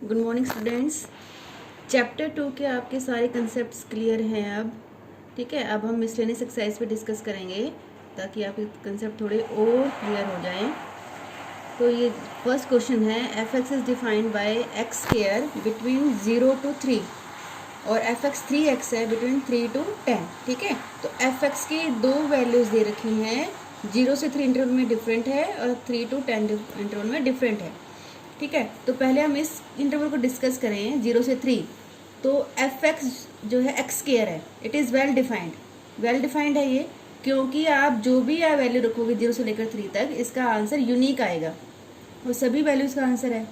Good morning students. Chapter 2 के आपके सारे कंसेप्ट्स क्लियर हैं अब। ठीक है, अब हम मिसलेनियस एक्सरसाइज पे डिस्कस करेंगे ताकि आपके कंसेप्ट थोड़े और क्लियर हो जाएं। तो ये फर्स्ट क्वेश्चन है, F x is defined by x square between 0 to 3 और एफ एक्स 3x है बिटवीन 3 to 10। ठीक है, तो एफ एक्स की दो वैल्यूज दे रखी हैं, 0 से 3 इंटरवल में डिफरेंट है और 3 to 10 इंटरवल में डिफरेंट है। ठीक है, तो पहले हम इस इंटरवल को डिस्कस करें 0 से 3। तो एफ एक्स जो है एक्स स्क्वायर है, it is well defined. Well defined है ये क्योंकि आप जो भी वैल्यू रखोगे 0 से लेकर 3 तक, इसका आंसर यूनिक आएगा और सभी वैल्यूज का आंसर है।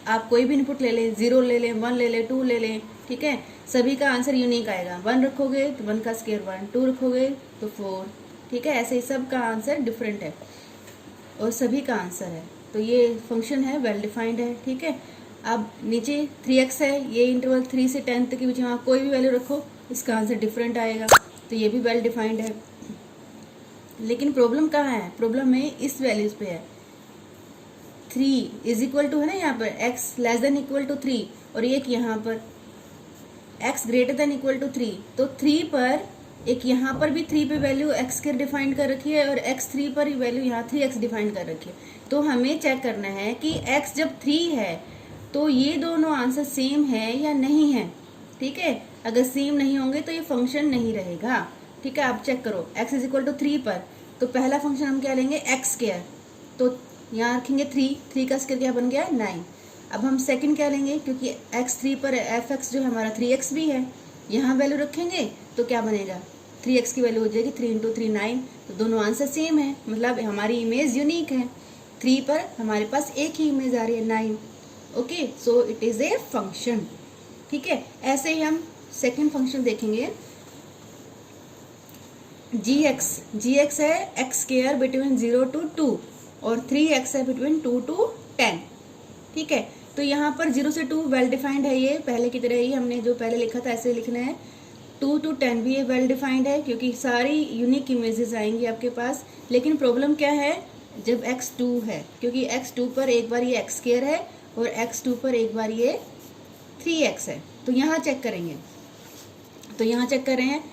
आप कोई भी इनपुट ले लें, 0 ले लें, 1 ले लें, 2 ले लें, ठीक है, सभी का आंसर यूनिक आएगा। 1 रखोगे तो 1 का स्क्वायर 1, 2 रखोगे तो 4। ठीक है, ऐसे ही सब का आंसर डिफरेंट है और सभी का आंसर है। तो ये फंक्शन है, वेल डिफाइंड है। ठीक है, अब नीचे 3x है, ये इंटरवल 3 से 10 तक के बीच में आप कोई भी वैल्यू रखो, इसका आंसर डिफरेंट आएगा, तो ये भी वेल डिफाइंड है। लेकिन प्रॉब्लम कहाँ है? प्रॉब्लम है इस वैल्यूज पे है। 3 इज इक्वल टू है ना, यहाँ पर x less than equal to 3 और एक यहाँ पर x greater than equal to 3। तो 3 पर एक यहाँ पर भी 3 पे वैल्यू x के डिफाइन कर रखी है और x3 पर वैल्यू यहाँ 3x डिफाइन कर रखी है। तो हमें चेक करना है कि x जब 3 है तो ये दोनों आंसर सेम है या नहीं है। ठीक है, अगर सेम नहीं होंगे तो ये फंक्शन नहीं रहेगा। ठीक है, आप चेक करो x इज इक्वल टू 3 पर, तो पहला फंक्शन हम क्या लेंगे, एक्स स्क्वायर, तो यहाँ रखेंगे 3 का स्क्वायर क्या बन गया 9। अब हम सेकंड क्या लेंगे, क्योंकि x3 पर एफ एक्स जो हमारा 3x भी है, यहाँ वैल्यू रखेंगे तो क्या बनेगा, 3x की वैल्यू हो जाएगी 3 इंटू 3 9। तो दोनों आंसर सेम है, मतलब हमारी इमेज यूनिक है। 3 पर हमारे पास एक ही इमेज आ रही है 9। Okay, so it is a function. ठीक है, ऐसे ही हम सेकंड फंक्शन देखेंगे, gx है एक्स स्क्वायर बिटवीन 0 to 2 और 3x है बिटवीन 2 to 10। ठीक है, तो यहाँ पर 0 से 2 वेल डिफाइंड है, ये पहले की तरह ही हमने जो पहले लिखा था ऐसे लिखना है। 2 to 10 भी ये वेल डिफाइंड है क्योंकि सारी यूनिक इमेजेस आएंगी आपके पास। लेकिन प्रॉब्लम क्या है, जब x2 है, क्योंकि x2 पर एक बार ये एक्स स्क्वायर है और x2 पर एक बार ये 3x है। तो यहाँ चेक करेंगे, तो यहाँ चेक कर रहे हैं,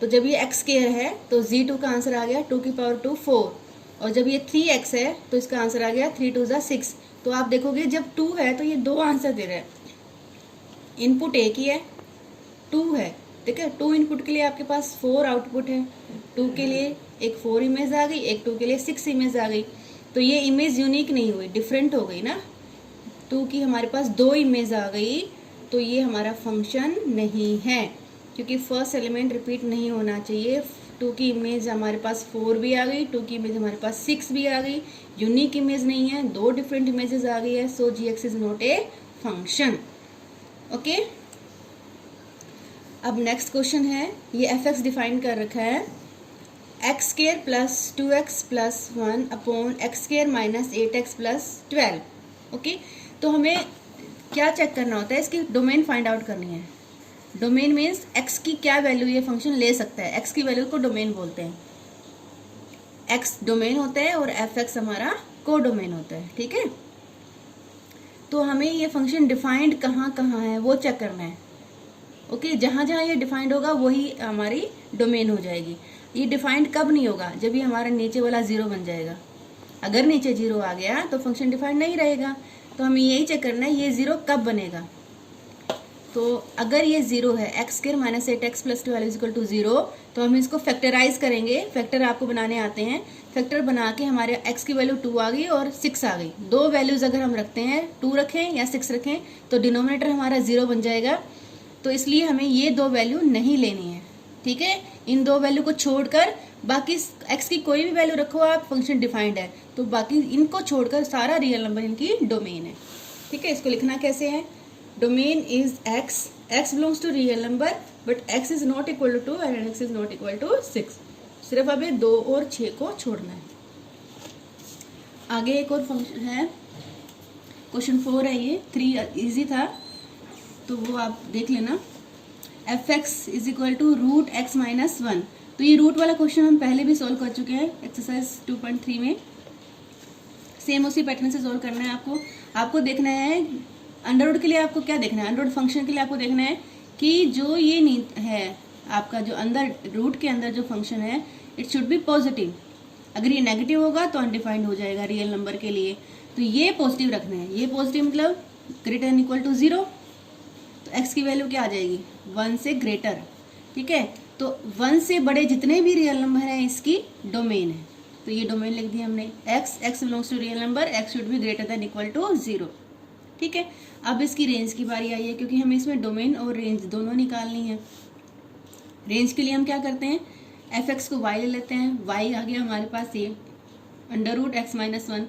तो जब ये एक्स स्क्वायर है तो z2 का आंसर आ गया 2 की पावर 2 4, और जब ये 3x है तो इसका आंसर आ गया 3 2 6। तो आप देखोगे जब 2 है तो ये दो आंसर दे रहे हैं, इनपुट एक ही है, 2 है। ठीक है, 2 इनपुट के लिए आपके पास 4 आउटपुट है, 2 के लिए एक 4 इमेज आ गई, एक 2 के लिए 6 इमेज आ गई। तो ये इमेज यूनिक नहीं हुई, डिफरेंट हो गई ना। 2 की हमारे पास 2 इमेज आ गई, तो ये हमारा फंक्शन नहीं है क्योंकि फर्स्ट एलिमेंट रिपीट नहीं होना चाहिए। 2 की इमेज हमारे पास 4 भी आ गई, 2 की इमेज हमारे पास 6 भी आ गई, यूनिक इमेज नहीं है, 2 डिफरेंट इमेजेस आ गई है। सो gx is not a function. Okay, अब नेक्स्ट क्वेश्चन है, ये एफ एक्स डिफाइन कर रखा है x square plus 2x plus 1 upon x square minus 8x plus 12। Okay, तो हमें क्या चेक करना होता है, इसकी डोमेन फाइंड आउट करनी है। डोमेन मीन्स x की क्या वैल्यू ये फंक्शन ले सकता है, x की वैल्यू को डोमेन बोलते हैं। x डोमेन होता है और एफ एक्स हमारा को डोमेन होता है। ठीक है, तो हमें ये फंक्शन डिफाइंड कहाँ कहाँ है वो चेक करना है। ओके, जहाँ जहाँ ये डिफाइंड होगा वही हमारी डोमेन हो जाएगी। ये डिफाइंड कब नहीं होगा, जब ये हमारा नीचे वाला 0 बन जाएगा। अगर नीचे 0 आ गया तो फंक्शन डिफाइंड नहीं रहेगा। तो हमें यही चेक करना है ये 0 कब बनेगा। तो अगर ये 0 है, x square minus 8x plus 12 equal to 0, तो हम इसको फैक्टराइज करेंगे। फैक्टर आपको बनाने आते हैं, फैक्टर बना के हमारे x की वैल्यू 2 आ गई और 6 आ गई। दो वैल्यूज अगर हम रखते हैं, 2 रखें या 6 रखें, तो डिनोमिनेटर हमारा 0 बन जाएगा। तो इसलिए हमें ये दो वैल्यू नहीं लेनी है। ठीक है, इन दो वैल्यू को छोड़कर बाकी x की कोई भी वैल्यू रखो आप, फंक्शन डिफाइंड है। तो बाकी इनको छोड़कर सारा रियल नंबर इनकी डोमेन है। ठीक है, इसको लिखना कैसे है, domain is x belongs to real number but x is not equal to 2 and x is not equal to 6। सिर्फ हमें 2 और 6 को छोड़ना है। आगे एक और फंक्शन है, क्वेश्चन 4 है, ये 3 इजी था तो वो आप देख लेना। F x is equal to root x minus 1। तो ये रूट वाला क्वेश्चन हम पहले भी सॉल्व कर चुके हैं एक्सरसाइज 2.3 में। सेम उसी पैटर्न से सॉल्व करना है आपको। आपको देखना है अंडर रूट के लिए आपको क्या देखना है, अंडर रूट फंक्शन के लिए आपको देखना है कि जो ये है आपका जो अंदर रूट के अंदर जो फंक्शन है इट शुड बी पॉजिटिव। अगर ये नेगेटिव होगा तो अनडिफाइंड हो जाएगा रियल नंबर के लिए। तो ये पॉजिटिव रखना है, ये पॉजिटिव मतलब ग्रेटर देन इक्वल टू 0, तो x की वैल्यू क्या आ जाएगी 1 से ग्रेटर। ठीक है, तो 1 से बड़े जितने भी रियल नंबर हैं इसकी डोमेन है, तो ये डोमेन लिख दिया हमने x belongs to real number, x should be greater than equal to 0। ठीक है, अब इसकी रेंज की बारी आई है क्योंकि हमें इसमें डोमेन और रेंज दोनों निकालनी है। रेंज के लिए हम क्या करते हैं, fx को y ले लेते हैं, y आ गया हमारे पास ये अंडर रूट x माइनस 1,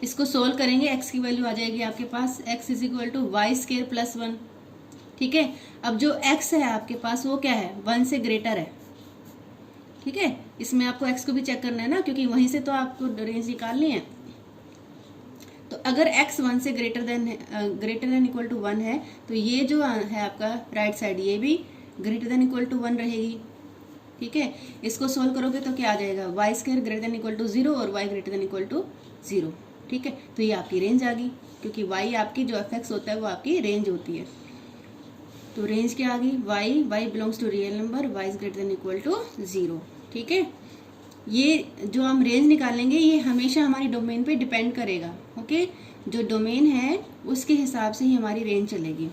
इसको सोल्व करेंगे x की वैल्यू आ जाएगी आपके पास x is equal to y square plus 1। ठीक है, अब जो x है आपके पास वो क्या है 1 से ग्रेटर है। ठीक है, इसमें आपको x को भी चेक करना है ना क्योंकि वहीं से तो आपको रेंज निकालनी है। तो अगर x 1 से ग्रेटर देन इक्वल टू 1 है तो ये जो है आपका राइट साइड ये भी ग्रेटर देन इक्वल टू 1 रहेगी। ठीक है, इसको सोल्व करोगे तो क्या आ जाएगा y square greater than equal to 0 और y greater than equal to 0। ठीक है, तो ये आपकी रेंज आ गई क्योंकि y आपकी जो fx होता है वो आपकी रेंज होती है। तो रेंज क्या आ गई y belongs to real number, y is greater than equal to 0। ठीक है, ये जो हम रेंज निकालेंगे ये हमेशा हमारी डोमेन पे डिपेंड करेगा। ओके, जो डोमेन है उसके हिसाब से ही हमारी रेंज चलेगी।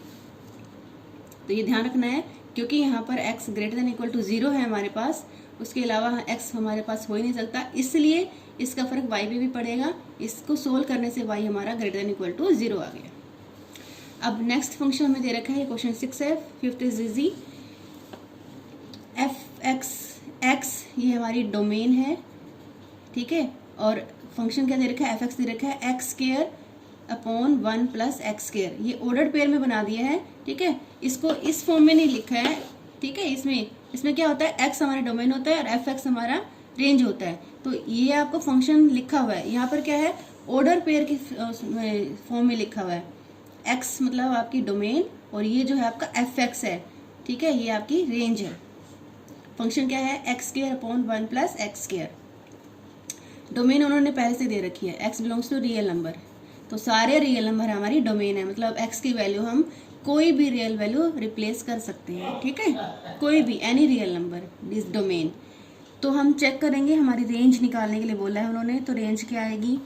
तो ये ध्यान रखना है क्योंकि यहाँ पर x greater than equal to 0 है हमारे पास, उसके अलावा x हमारे पास हो ही नहीं सकता, इसलिए इसका फर्क y पे भी पड़ेगा। इसको सोल्व करने से y हमारा ग्रेटर देन इक्वल टू 0 आ गया। अब नेक्स्ट फंक्शन हमें दे रखा है, क्वेश्चन 6 है, 5th इज इजी। x ये हमारी डोमेन है। ठीक है, और फंक्शन क्या दे रखा है fx दे रखा है x square upon 1 plus x square, ये ऑर्डर्ड पेयर में बना दिया है। ठीक है, इसको इस फॉर्म में नहीं लिखा है। ठीक है, इसमें क्या होता है x हमारा डोमेन होता है और fx हमारा रेंज होता है। तो ये आपको फंक्शन लिखा हुआ है, यहाँ पर क्या है ऑर्डर पेयर की फॉर्म में लिखा हुआ है। x मतलब आपकी डोमेन और ये जो है आपका fx है। ठीक है, ये आपकी रेंज है। फंक्शन क्या है x square upon 1 plus x square. Domain उन्होंने पहले से दे रखी है, x belongs to real number, तो सारे रियल नंबर हमारी डोमेन है, मतलब x की वैल्यू हम कोई भी रियल वैल्यू रिप्लेस कर सकते हैं। ठीक है, कोई भी एनी रियल नंबर इस डोमेन। तो हम चेक करेंगे, हमारी रेंज निकालने के लिए बोला है उन्होंने, तो रेंज क्या आएगी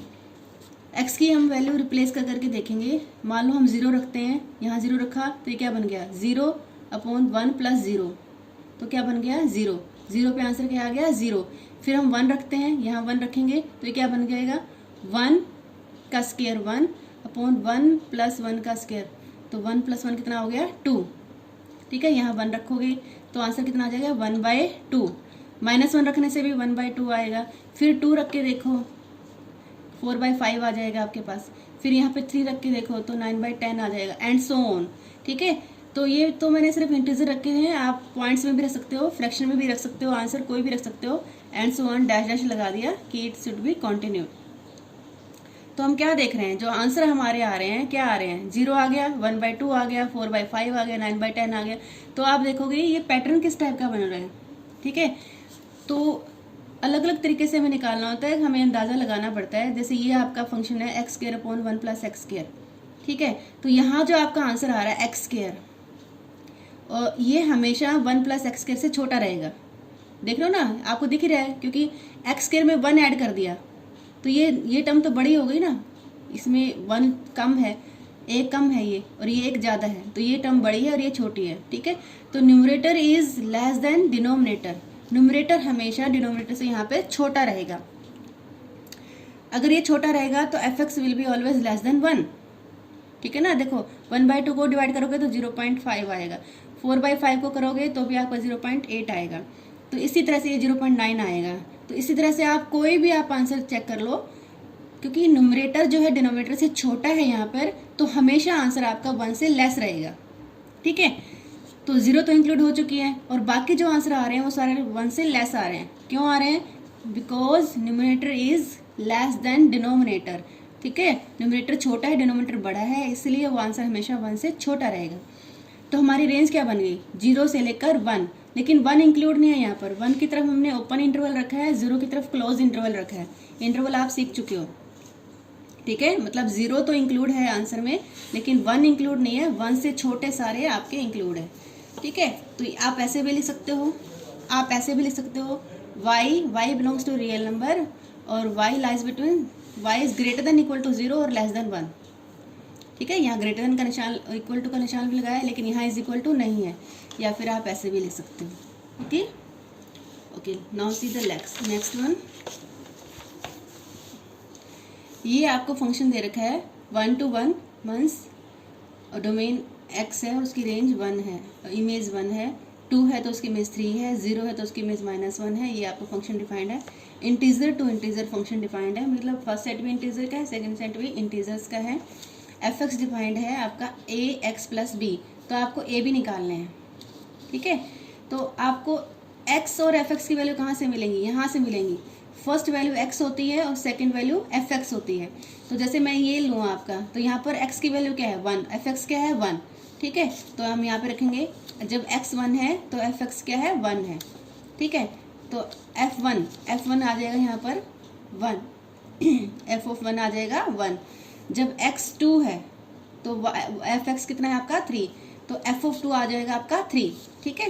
x की हम वैल्यू रिप्लेस कर करके देखेंगे। मान लो हम 0 रखते हैं, यहाँ 0 रखा तो ये क्या बन गया 0 अपॉन 1 प्लस 0, तो क्या बन गया 0। 0 पे आंसर क्या आ गया 0। फिर हम 1 रखते हैं, यहाँ 1 रखेंगे तो ये क्या बन जाएगा 1 का स्क्वायर 1 अपॉन 1 प्लस 1 का स्क्वायर, तो 1 प्लस 1 कितना हो गया 2। ठीक है, यहाँ 1 रखोगे तो आंसर कितना आ जाएगा 1/2। -1 रखने से भी 1/2 आएगा। फिर 2 रख के देखो 4/5 आ जाएगा आपके पास। फिर यहाँ पे 3 रख के देखो तो 9/10 आ जाएगा, एंड सो ऑन। ठीक है, तो ये तो मैंने सिर्फ इंटीजर रखे हैं, आप पॉइंट्स में भी रख सकते हो, फ्रैक्शन में भी रख सकते हो, आंसर कोई भी रख सकते हो, and so on dash dash लगा दिया कि इट शुड बी कंटिन्यू। तो हम क्या देख रहे हैं, जो आंसर हमारे आ रहे हैं क्या आ रहे हैं 0 आ गया, 1/2 आ गया, 4/5 आ गया, 9/10 आ गया। तो आप देखोगे ये पैटर्न किस टाइप का बन रहा है। ठीक है, तो अलग अलग तरीके से हमें निकालना होता है, हमें अंदाजा लगाना पड़ता है। जैसे ये आपका फंक्शन है x square upon 1 plus x square. ठीक है, तो यहाँ जो आपका आंसर आ रहा है एक्स स्क्वायर, और ये हमेशा 1 प्लस एक्स स्क्वायर से छोटा रहेगा। देख लो ना, आपको दिख ही रहा है क्योंकि एक्स स्क्वायर में 1 ऐड कर दिया तो ये टर्म तो बड़ी हो गई ना, इसमें 1 कम है, एक कम है ये और ये एक ज़्यादा है, तो ये टर्म बड़ी है और ये छोटी है। ठीक है, तो numerator is less than denominator, numerator हमेशा डिनोमिनेटर से यहाँ पे छोटा रहेगा। अगर ये छोटा रहेगा तो fx will be always less than 1। ठीक है ना, देखो 1/2 को डिवाइड करोगे तो 0.5 आएगा, 4/5 को करोगे तो भी आपका 0.8 आएगा, तो इसी तरह से ये 0.9 आएगा। तो इसी तरह से आप कोई भी आप आंसर चेक कर लो, क्योंकि न्यूमरेटर जो है डिनोमिनेटर से छोटा है यहाँ पर, तो हमेशा आंसर आपका 1 से लेस रहेगा। ठीक है, तो 0 तो इंक्लूड हो चुकी है और बाकी जो आंसर आ रहे हैं वो सारे 1 से लेस आ रहे हैं। क्यों आ रहे हैं, because numerator is less than denominator. ठीक है, न्यूमरेटर छोटा है, डिनोमिनेटर बड़ा है, इसलिए वो आंसर हमेशा 1 से छोटा रहेगा। तो हमारी रेंज क्या बन गई 0 से लेकर 1, लेकिन 1 इंक्लूड नहीं है यहाँ पर। 1 की तरफ हमने ओपन इंटरवल रखा है, 0 की तरफ क्लोज इंटरवल रखा है। इंटरवल आप सीख चुके हो। ठीक है, मतलब 0 तो इंक्लूड है आंसर में, लेकिन 1 इंक्लूड नहीं है, 1 से छोटे सारे आपके इंक्लूड है। ठीक है, तो आप ऐसे भी लिख सकते हो, आप ऐसे भी लिख सकते हो, y belongs to real number और y lies between, y is greater than equal to 0 और लेस देन 1। ठीक है, यहाँ ग्रेटर देन का निशान, इक्वल टू का निशान भी लगाया, लेकिन यहाँ इज इक्वल टू नहीं है, या फिर आप ऐसे भी लिख सकते हो। Okay okay, now see the next one. ये आपको फंक्शन दे रखा है 1 to 1 मंथ्स, और डोमेन x है और उसकी रेंज 1 है, इमेज 1 है, 2 है तो उसकी इमेज 3 है, 0 है तो उसकी इमेज -1 है। ये आपको फंक्शन डिफाइंड है। Integer to integer function defined है, मतलब फर्स्ट सेट भी इंटीजर का है, सेकंड सेट भी इंटीजर्स का है। fx डिफाइंड है आपका ax + b, तो आपको a भी निकालने हैं। ठीक है, तो आपको x और fx की वैल्यू कहाँ से मिलेंगी? यहाँ से मिलेंगी। फर्स्ट वैल्यू x होती है और सेकंड वैल्यू fx होती है। तो जैसे मैं ये लूँ आपका, तो यहाँ पर x की वैल्यू क्या है? 1, fx क्या है? 1। ठीक है, तो हम यहाँ पे रखेंगे, जब x 1 है तो fx क्या है? 1 है। ठीक है, तो f1 आ जाएगा यहाँ पर 1 f ऑफ 1 आ जाएगा 1। जब x 2 है तो fx कितना है आपका? 3, तो f ऑफ 2 आ जाएगा आपका 3। ठीक है,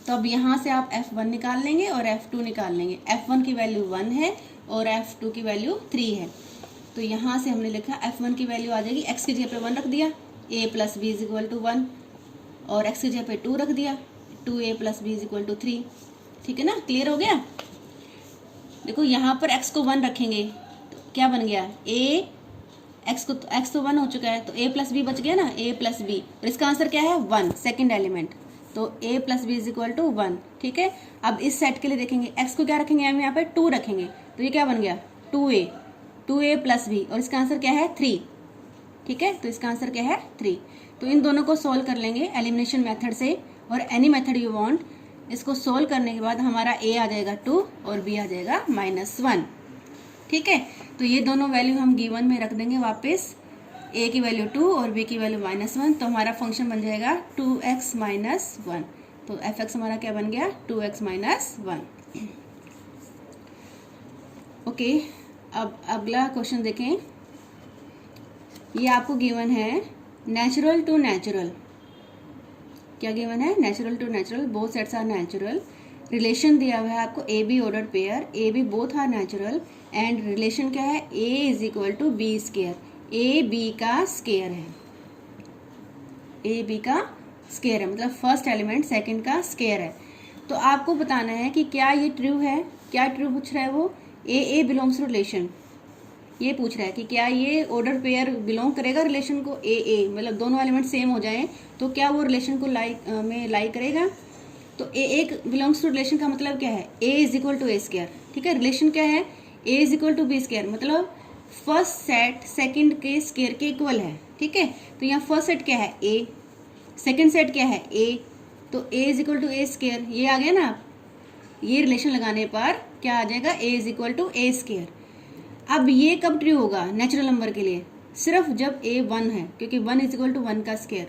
तो अब यहाँ से आप f1 निकाल लेंगे और f2 निकाल लेंगे। f1 की वैल्यू 1 है और f2 की वैल्यू 3 है। तो यहाँ से हमने लिखा f1 की वैल्यू आ जाएगी, x की जगह पे 1 रख दिया, a + b = 1, और x की जगह पे 2 रख दिया, 2a + b = 3। ठीक है ना, क्लियर हो गया? देखो यहाँ पर x को 1 रखेंगे तो क्या बन गया? x तो 1 हो चुका है, तो a + b बच गया ना, a + b, और इसका आंसर क्या है? 1, सेकेंड एलिमेंट, तो a + b = 1। ठीक है, अब इस सेट के लिए देखेंगे, x को क्या रखेंगे? हम यहाँ पे 2 रखेंगे, तो ये क्या बन गया? 2a + b, और इसका आंसर क्या है? 3। ठीक है, तो इसका आंसर क्या है? 3। तो इन दोनों को सोल्व कर लेंगे एलिमिनेशन मेथड से, और एनी मेथड यू वांट। इसको सोल्व करने के बाद हमारा a आ जाएगा 2 और b आ जाएगा -1। ठीक है, तो ये दोनों वैल्यू हम गिवन में रख देंगे वापस, a की वैल्यू 2 और b की वैल्यू -1, तो हमारा फंक्शन बन जाएगा 2x - 1। तो fx हमारा क्या बन गया? 2x - 1। ओके, अब अगला क्वेश्चन देखें। ये आपको गिवन है नेचुरल टू नेचुरल। क्या गिवन है? Natural to natural, both sets are natural. Relation दिया हुआ है आपको a b order pair, a b both are natural, and relation क्या है? a = b²। ए बी का स्केयर है, ए बी का स्केयर है, मतलब फर्स्ट एलिमेंट सेकंड का स्केयर है। तो आपको बताना है कि क्या ये ट्रू है? क्या ट्रू पूछ रहा है वो? ए बिलोंग्स टू रिलेशन, ये पूछ रहा है कि क्या ये ऑर्डर पेयर बिलोंग करेगा रिलेशन को? ए मतलब दोनों एलिमेंट सेम हो जाएं तो क्या वो रिलेशन को लाइक करेगा? तो ए बिलोंग्स टू रिलेशन का मतलब क्या है? a = a²। ठीक है, रिलेशन क्या है? a = b², मतलब फर्स्ट सेट सेकंड के स्केयर के इक्वल है। ठीक है, तो यहाँ फर्स्ट सेट क्या है? a, सेकंड सेट क्या है? a, तो a = a², ये आ गया ना। ये रिलेशन लगाने पर क्या आ जाएगा? a = a²। अब ये कब ट्रू होगा नेचुरल नंबर के लिए? सिर्फ जब a 1 है, क्योंकि 1 = 1 का स्केयर,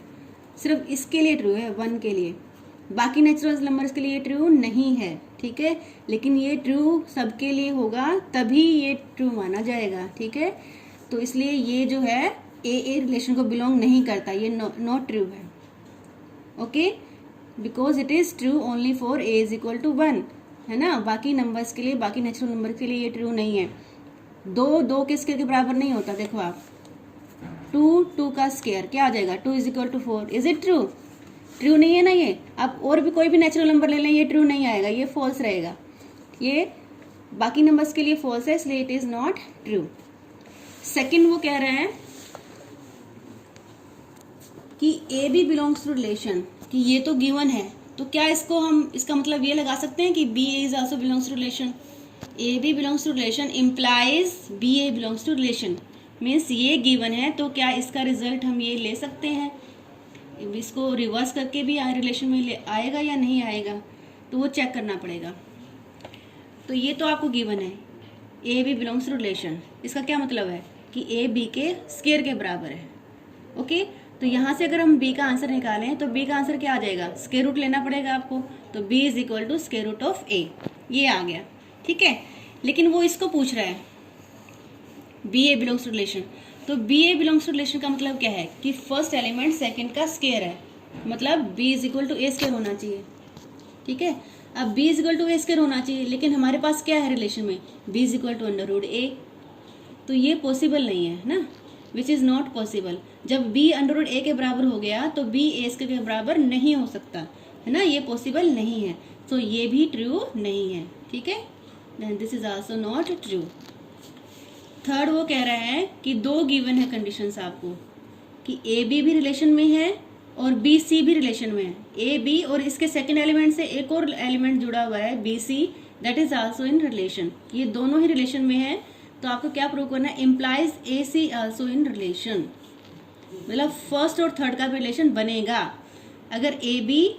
सिर्फ इसके लिए ट्रू है, 1 के लिए। बाकी नेचुरल नंबर्स के लिए ट्रू नहीं है। ठीक है, लेकिन ये ट्रू सबके लिए होगा, तभी ये ट्रू माना जाएगा। ठीक है, तो इसलिए ये जो है ए रिलेशन को बिलोंग नहीं करता, ये नॉट ट्रू है। Okay, because it is true only for a = 1, है ना। बाकी नंबर्स के लिए, बाकी नेचुरल नंबर के लिए ये ट्रू नहीं है। 2 के स्केयर के बराबर नहीं होता। देखो आप, 2 का स्केयर क्या आ जाएगा? 2 = 4। Is it true? ट्रू नहीं है ना ये। अब और भी कोई भी नेचुरल नंबर ले लें, ये ट्रू नहीं आएगा, ये फॉल्स रहेगा। ये बाकी नंबर्स के लिए फॉल्स है, इसलिए it is not true. Second वो कह रहे हैं कि a b belongs to relation, कि ये तो गिवन है, तो क्या इसको हम, इसका मतलब ये लगा सकते हैं कि b is also belongs to relation. A b belongs to relation implies b A belongs to relation, means ये गिवन है, तो क्या इसका रिजल्ट हम ये ले सकते हैं? इसको रिवर्स करके भी रिलेशन में आएगा या नहीं आएगा, तो वो चेक करना पड़ेगा। तो ये तो आपको गिवन है a b belongs to relation, इसका क्या मतलब है कि ए बी के स्केयर के बराबर है। ओके, तो यहाँ से अगर हम बी का आंसर निकालें तो बी का आंसर क्या आ जाएगा? स्क्वायर रूट लेना पड़ेगा आपको, तो b = √a, ये आ गया। ठीक है, लेकिन वो इसको पूछ रहा है, B A belongs to relation. तो B A belongs to relation का मतलब क्या है कि फर्स्ट एलिमेंट सेकंड का स्केयर है, मतलब B is equal to A square होना चाहिए। ठीक है, अब B is equal to A square होना चाहिए, लेकिन हमारे पास क्या है रिलेशन में, B is equal to under root A. तो ये पॉसिबल नहीं है ना, विच इज़ नॉट पॉसिबल। जब b अंडर रूट ए के बराबर हो गया तो b ए स्क्वायर के बराबर नहीं हो सकता है ना, ये पॉसिबल नहीं है। तो ये भी ट्रू नहीं है। ठीक है, then this is also not true. Third वो कह रहा है कि दो गिवन है कंडीशंस आपको, कि ए बी भी रिलेशन में है और बी सी भी रिलेशन में है। ए बी और इसके सेकंड एलिमेंट से एक और एलिमेंट जुड़ा हुआ है b c, that is also in relation. ये दोनों ही रिलेशन में है। तो आपको क्या प्रूव करना है, implies a c also in relation, मतलब फर्स्ट और थर्ड का भी रिलेशन बनेगा। अगर ए बी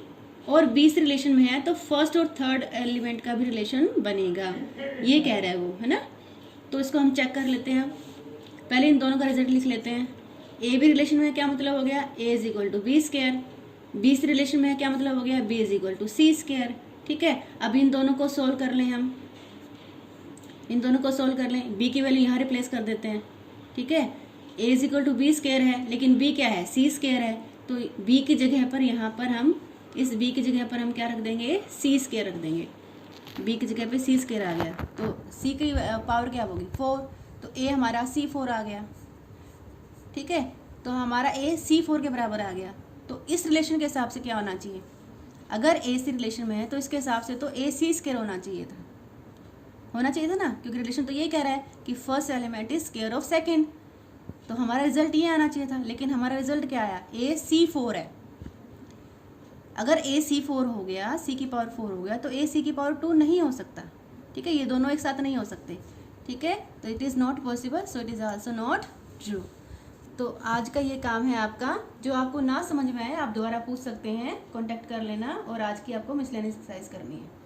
और बी से रिलेशन में है तो फर्स्ट और थर्ड एलिमेंट का भी रिलेशन बनेगा, ये कह रहा है वो, है ना। तो इसको हम चेक कर लेते हैं। पहले इन दोनों का रिजल्ट लिख लेते हैं। ए बी रिलेशन में क्या मतलब हो गया, A is equal to B square. B C relation में क्या मतलब हो गया, B is equal to C square. ठीक है, अब इन दोनों को सोल्व कर लें हम, इन दोनों को सोल्व कर लें। b की वैल्यू यहाँ रिप्लेस कर देते हैं। ठीक है, a is equal to B square है, लेकिन b क्या है, c स्क्वायर है। तो b की जगह पर यहाँ पर हम, इस b की जगह पर हम क्या रख देंगे, c स्क्वायर रख देंगे। b की जगह पे c स्क्वायर आ गया, तो c की पावर क्या होगी, 4। तो a हमारा c4 आ गया। ठीक है, तो हमारा a c4 के बराबर आ गया। तो इस रिलेशन के हिसाब से क्या होना चाहिए, अगर a c रिलेशन में है तो इसके हिसाब से तो a c स्क्वायर होना चाहिए था ना, क्योंकि रिलेशन तो यही कह रहा है कि first element is square of second. तो हमारा रिजल्ट ये आना चाहिए था, लेकिन हमारा रिजल्ट क्या आया, ए सी 4 है। अगर ए सी 4 हो गया, सी की पावर 4 हो गया, तो ए सी की पावर 2 नहीं हो सकता। ठीक है, ये दोनों एक साथ नहीं हो सकते। ठीक है, तो it is not possible, so it is also not true. तो आज का ये काम है आपका। जो आपको ना समझ में आए आप दोबारा पूछ सकते हैं, कॉन्टेक्ट कर लेना। और आज की आपको मिसलेनियस एक्सरसाइज करनी है।